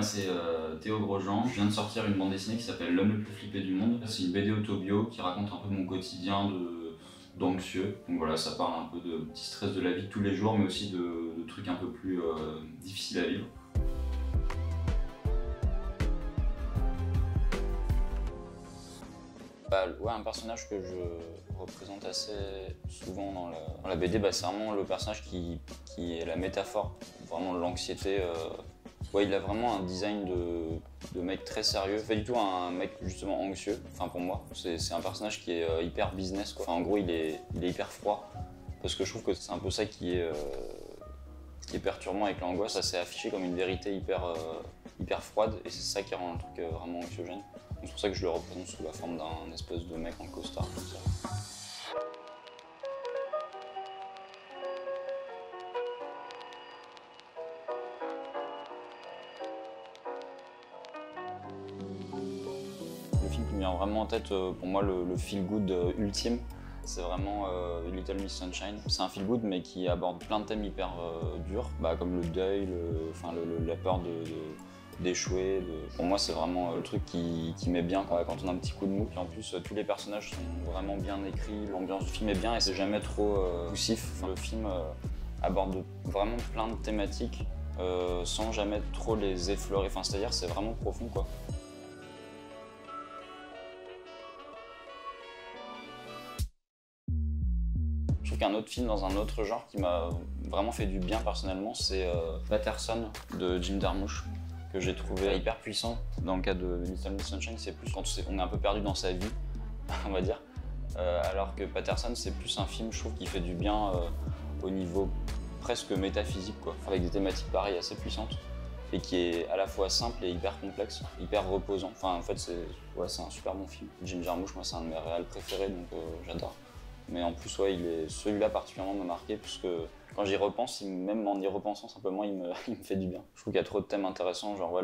Moi c'est Théo Grosjean, je viens de sortir une bande dessinée qui s'appelle L'homme le plus flippé du monde. C'est une BD autobio qui raconte un peu mon quotidien d'anxieux. Donc voilà, ça parle un peu de petits stress de la vie de tous les jours, mais aussi de trucs un peu plus difficiles à vivre. Ouais, un personnage que je représente assez souvent dans la BD, c'est vraiment le personnage qui est la métaphore, vraiment de l'anxiété. Ouais, il a vraiment un design de mec très sérieux, pas du tout un mec justement anxieux, enfin pour moi. C'est un personnage qui est hyper business, quoi. Enfin, en gros, il est hyper froid, parce que je trouve que c'est un peu ça qui est perturbant avec l'angoisse. Ça s'est affiché comme une vérité hyper froide, et c'est ça qui rend le truc vraiment anxiogène. C'est pour ça que je le représente sous la forme d'un espèce de mec en costard comme ça. Le film qui me vient vraiment en tête, pour moi, le feel-good ultime, c'est vraiment Little Miss Sunshine. C'est un feel-good mais qui aborde plein de thèmes hyper durs, comme le deuil, la peur d'échouer. Pour moi, c'est vraiment le truc qui met bien quand on a un petit coup de mou. Et en plus, tous les personnages sont vraiment bien écrits, l'ambiance du film est bien et c'est jamais trop poussif. Le film aborde vraiment plein de thématiques sans jamais trop les effleurer. Enfin, c'est-à-dire, c'est vraiment profond, quoi. Je trouve qu'un autre film dans un autre genre qui m'a vraiment fait du bien personnellement, c'est Patterson de Jim Jarmusch, que j'ai trouvé hyper puissant. Dans le cas de Little Miss Sunshine, c'est plus quand on est un peu perdu dans sa vie, on va dire. Alors que Patterson, c'est plus un film, je trouve, qui fait du bien au niveau presque métaphysique, quoi. Avec des thématiques pareilles assez puissantes et qui est à la fois simple et hyper complexe, hyper reposant. Enfin, en fait, c'est un super bon film. Jim Jarmusch, moi, c'est un de mes réals préférés, donc j'adore. Mais en plus, ouais, celui-là particulièrement m'a marqué, puisque quand j'y repense, même en y repensant simplement, il me fait du bien. Je trouve qu'il y a trop de thèmes intéressants, genre ouais,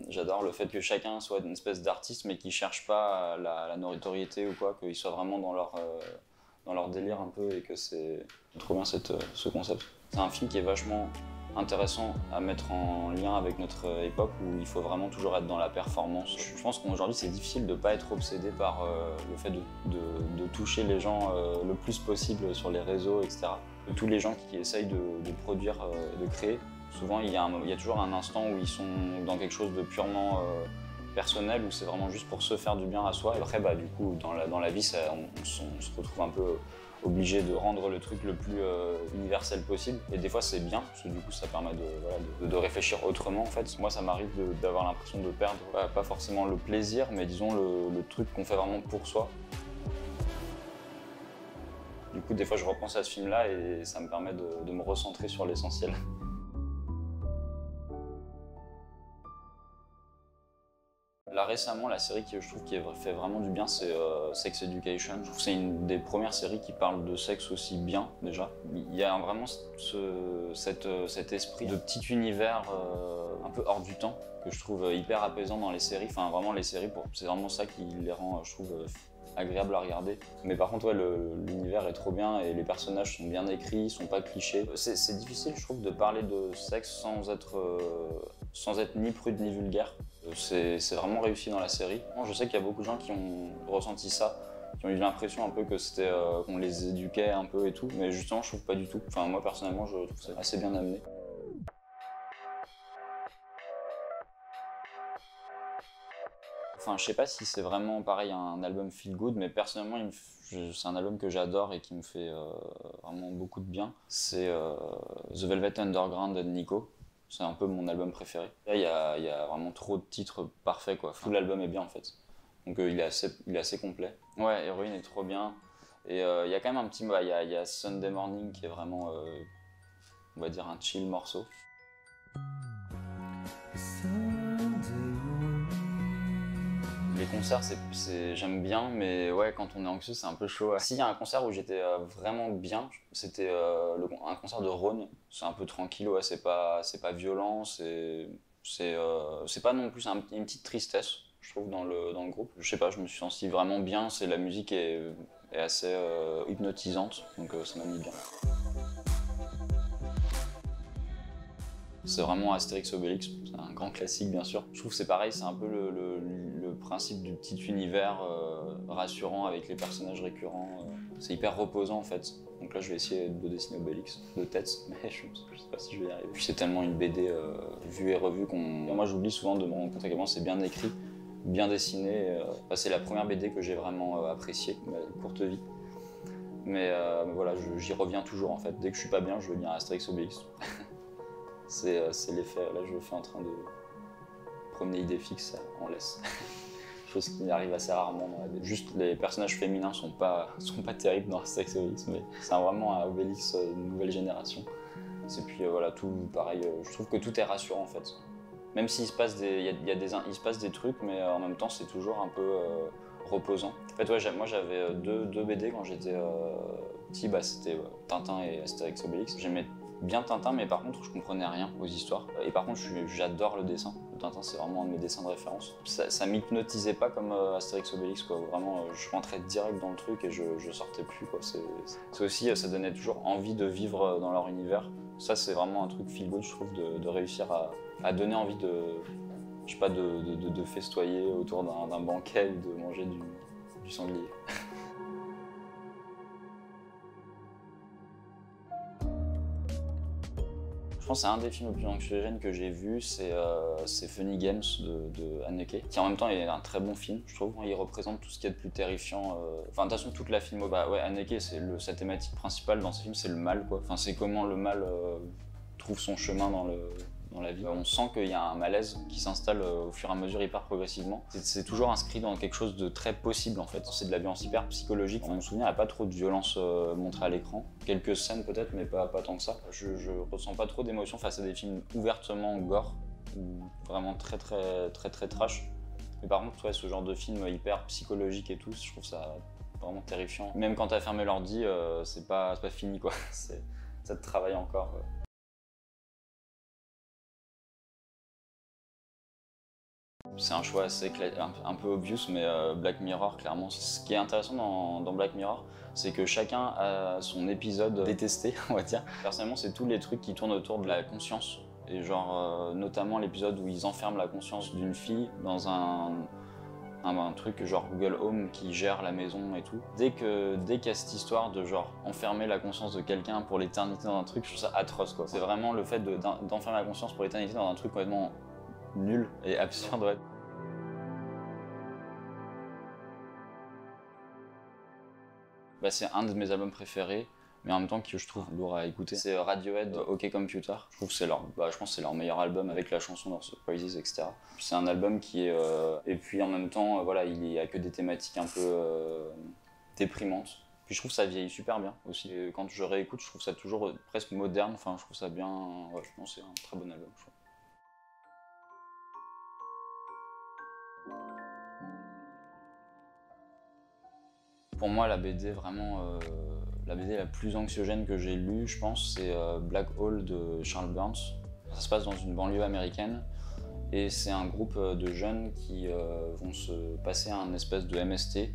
j'adore le fait que chacun soit une espèce d'artiste, mais qui cherche pas la notoriété ou quoi, qu'ils soient vraiment dans leur délire un peu, et que c'est trop bien ce concept. C'est un film qui est vachement intéressant à mettre en lien avec notre époque où il faut vraiment toujours être dans la performance. Je pense qu'aujourd'hui c'est difficile de ne pas être obsédé par le fait de toucher les gens le plus possible sur les réseaux, etc. Tous les gens qui essayent de produire, de créer, souvent il y a toujours un instant où ils sont dans quelque chose de purement personnel, où c'est vraiment juste pour se faire du bien à soi. Et après, du coup, dans la vie, on se retrouve un peu obligé de rendre le truc le plus universel possible. Et des fois, c'est bien, parce que du coup, ça permet de réfléchir autrement, en fait. Moi, ça m'arrive d'avoir l'impression de perdre, pas forcément le plaisir, mais disons le truc qu'on fait vraiment pour soi. Du coup, des fois, je repense à ce film-là et ça me permet de me recentrer sur l'essentiel. Là récemment, la série que je trouve qui fait vraiment du bien, c'est Sex Education. Je trouve que c'est une des premières séries qui parle de sexe aussi bien, déjà. Il y a vraiment cet esprit de petit univers un peu hors du temps que je trouve hyper apaisant dans les séries. Enfin, vraiment, les séries, c'est vraiment ça qui les rend, je trouve, agréables à regarder. Mais par contre, ouais, l'univers est trop bien et les personnages sont bien écrits, ils sont pas clichés. C'est difficile, je trouve, de parler de sexe sans être ni prude ni vulgaire. C'est vraiment réussi dans la série. Je sais qu'il y a beaucoup de gens qui ont ressenti ça, qui ont eu l'impression un peu que c'était qu'on les éduquait un peu et tout, mais justement je trouve pas du tout. Enfin moi personnellement je trouve ça assez bien amené. Enfin je sais pas si c'est vraiment pareil un album feel good, mais personnellement c'est un album que j'adore et qui me fait vraiment beaucoup de bien. C'est The Velvet Underground de Nico. C'est un peu mon album préféré. Là, il y a vraiment trop de titres parfaits, quoi. Tout l'album est bien, en fait. Donc, il est assez complet. Ouais, Héroïne est trop bien. Et il y a quand même un petit... il y a Sunday Morning qui est vraiment, on va dire, un chill morceau. Les concerts, j'aime bien, mais ouais, quand on est anxieux, c'est un peu chaud. S'il y a un concert où j'étais vraiment bien, c'était un concert de Rhône. C'est un peu tranquille, ouais, c'est pas violent, c'est pas non plus une petite tristesse, je trouve, dans le groupe. Je sais pas, je me suis senti vraiment bien, la musique est assez hypnotisante, donc ça m'a mis bien. C'est vraiment Astérix Obélix, c'est un grand classique bien sûr. Je trouve que c'est pareil, c'est un peu le principe du petit univers rassurant avec les personnages récurrents. C'est hyper reposant en fait. Donc là je vais essayer de dessiner Obélix de tête, mais je sais pas si je vais y arriver. Puis c'est tellement une BD vue et revue moi j'oublie souvent de me rendre compte à quel point c'est bien écrit, bien dessiné. C'est la première BD que j'ai vraiment appréciée, ma courte vie. Mais voilà, j'y reviens toujours en fait. Dès que je suis pas bien, je veux lire Astérix Obélix. C'est l'effet. Là, je fais en train de promener idée fixe en laisse. Chose qui arrive assez rarement dans la BD. Juste les personnages féminins sont pas terribles dans Astérix Obélix, mais c'est vraiment un Obélix nouvelle génération. Et puis voilà, tout pareil. Je trouve que tout est rassurant en fait. Même s'il se passe il se passe des trucs, mais en même temps, c'est toujours un peu reposant. En fait, ouais, moi j'avais deux BD quand j'étais petit, c'était Tintin et Astérix Obélix. J'aimais bien Tintin, mais par contre je comprenais rien aux histoires. Et par contre j'adore le dessin. Le Tintin c'est vraiment un de mes dessins de référence. Ça m'hypnotisait pas comme Astérix Obélix quoi. Vraiment je rentrais direct dans le truc et je sortais plus quoi. C'est aussi, ça donnait toujours envie de vivre dans leur univers. Ça c'est vraiment un truc feel good je trouve de réussir à donner envie je sais pas, de festoyer autour d'un banquet ou de manger du sanglier. Je pense que c'est un des films les plus anxiogènes que j'ai vu, c'est Funny Games de Haneke, qui en même temps est un très bon film, je trouve. Il représente tout ce qu'il y a de plus terrifiant. Enfin, de toute façon, toute la filmo, ouais, Haneke, sa thématique principale dans ce film, c'est le mal, quoi. Enfin, c'est comment le mal trouve son chemin dans la vie. On sent qu'il y a un malaise qui s'installe au fur et à mesure hyper progressivement. C'est toujours inscrit dans quelque chose de très possible en fait. C'est de la violence hyper psychologique. Dans mon souvenir, il n'y a pas trop de violence montrée à l'écran. Quelques scènes peut-être, mais pas tant que ça. Je ressens pas trop d'émotion face à des films ouvertement gore ou vraiment très trash. Mais par contre, ouais, ce genre de film hyper psychologique et tout, je trouve ça vraiment terrifiant. Même quand t'as fermé l'ordi, c'est pas fini quoi. Ça te travaille encore. C'est un choix assez un peu obvious, mais Black Mirror, clairement. Ce qui est intéressant dans Black Mirror, c'est que chacun a son épisode détesté, on va dire. Personnellement, c'est tous les trucs qui tournent autour de la conscience. Et genre, notamment l'épisode où ils enferment la conscience d'une fille dans un truc genre Google Home qui gère la maison et tout. Dès qu'il y a cette histoire de genre enfermer la conscience de quelqu'un pour l'éternité dans un truc, je trouve ça atroce quoi. C'est vraiment le fait d'enfermer la conscience pour l'éternité dans un truc complètement nul et absurde, ouais. C'est un de mes albums préférés, mais en même temps que je trouve lourd à écouter. C'est Radiohead, OK Computer. Je trouve que c'est je pense que c'est leur meilleur album avec la chanson dans Surprises, etc. C'est un album qui est... et puis en même temps, voilà, il n'y a que des thématiques un peu déprimantes. Puis je trouve que ça vieillit super bien aussi. Et quand je réécoute, je trouve ça toujours presque moderne. Enfin, je trouve ça bien... Ouais, je pense que c'est un très bon album, je trouve. Pour moi, la BD vraiment, la BD la plus anxiogène que j'ai lue, je pense, c'est Black Hole de Charles Burns. Ça se passe dans une banlieue américaine et c'est un groupe de jeunes qui vont se passer un espèce de MST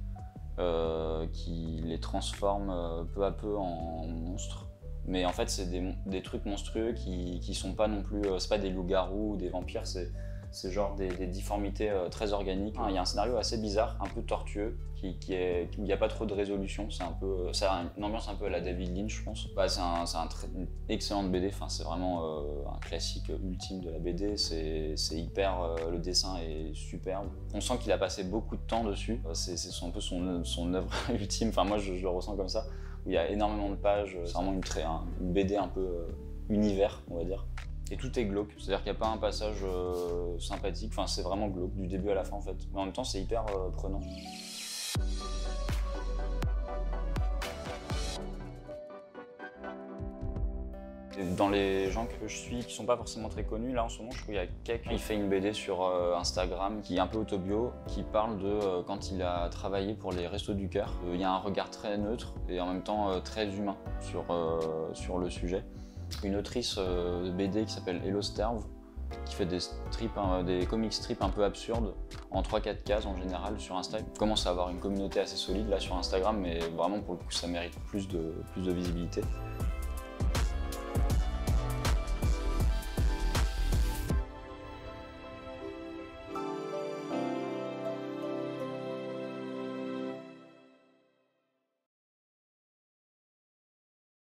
qui les transforme peu à peu en monstres. Mais en fait, c'est des trucs monstrueux qui sont pas non plus, c'est pas des loups-garous ou des vampires, c'est genre des difformités très organiques. Il y a un scénario assez bizarre, un peu tortueux, où il n'y a pas trop de résolution. Ça a une ambiance un peu à la David Lynch, je pense. C'est une excellente BD, c'est vraiment un classique ultime de la BD. C'est hyper, le dessin est superbe. On sent qu'il a passé beaucoup de temps dessus. C'est un peu son œuvre ultime, moi je le ressens comme ça. Où il y a énormément de pages, c'est vraiment une BD un peu univers, on va dire. Et tout est glauque, c'est-à-dire qu'il n'y a pas un passage sympathique, c'est vraiment glauque, du début à la fin en fait. Mais en même temps, c'est hyper prenant. Et dans les gens que je suis qui sont pas forcément très connus, là en ce moment, je trouve qu'il y a quelqu'un qui fait une BD sur Instagram qui est un peu autobio, qui parle de quand il a travaillé pour les Restos du Cœur. Il y a un regard très neutre et en même temps très humain sur le sujet. Une autrice de BD qui s'appelle Hello Sterve, qui fait des comic strips un peu absurdes, en 3-4 cases en général sur Instagram. Commence à avoir une communauté assez solide là sur Instagram, mais vraiment pour le coup ça mérite plus de visibilité.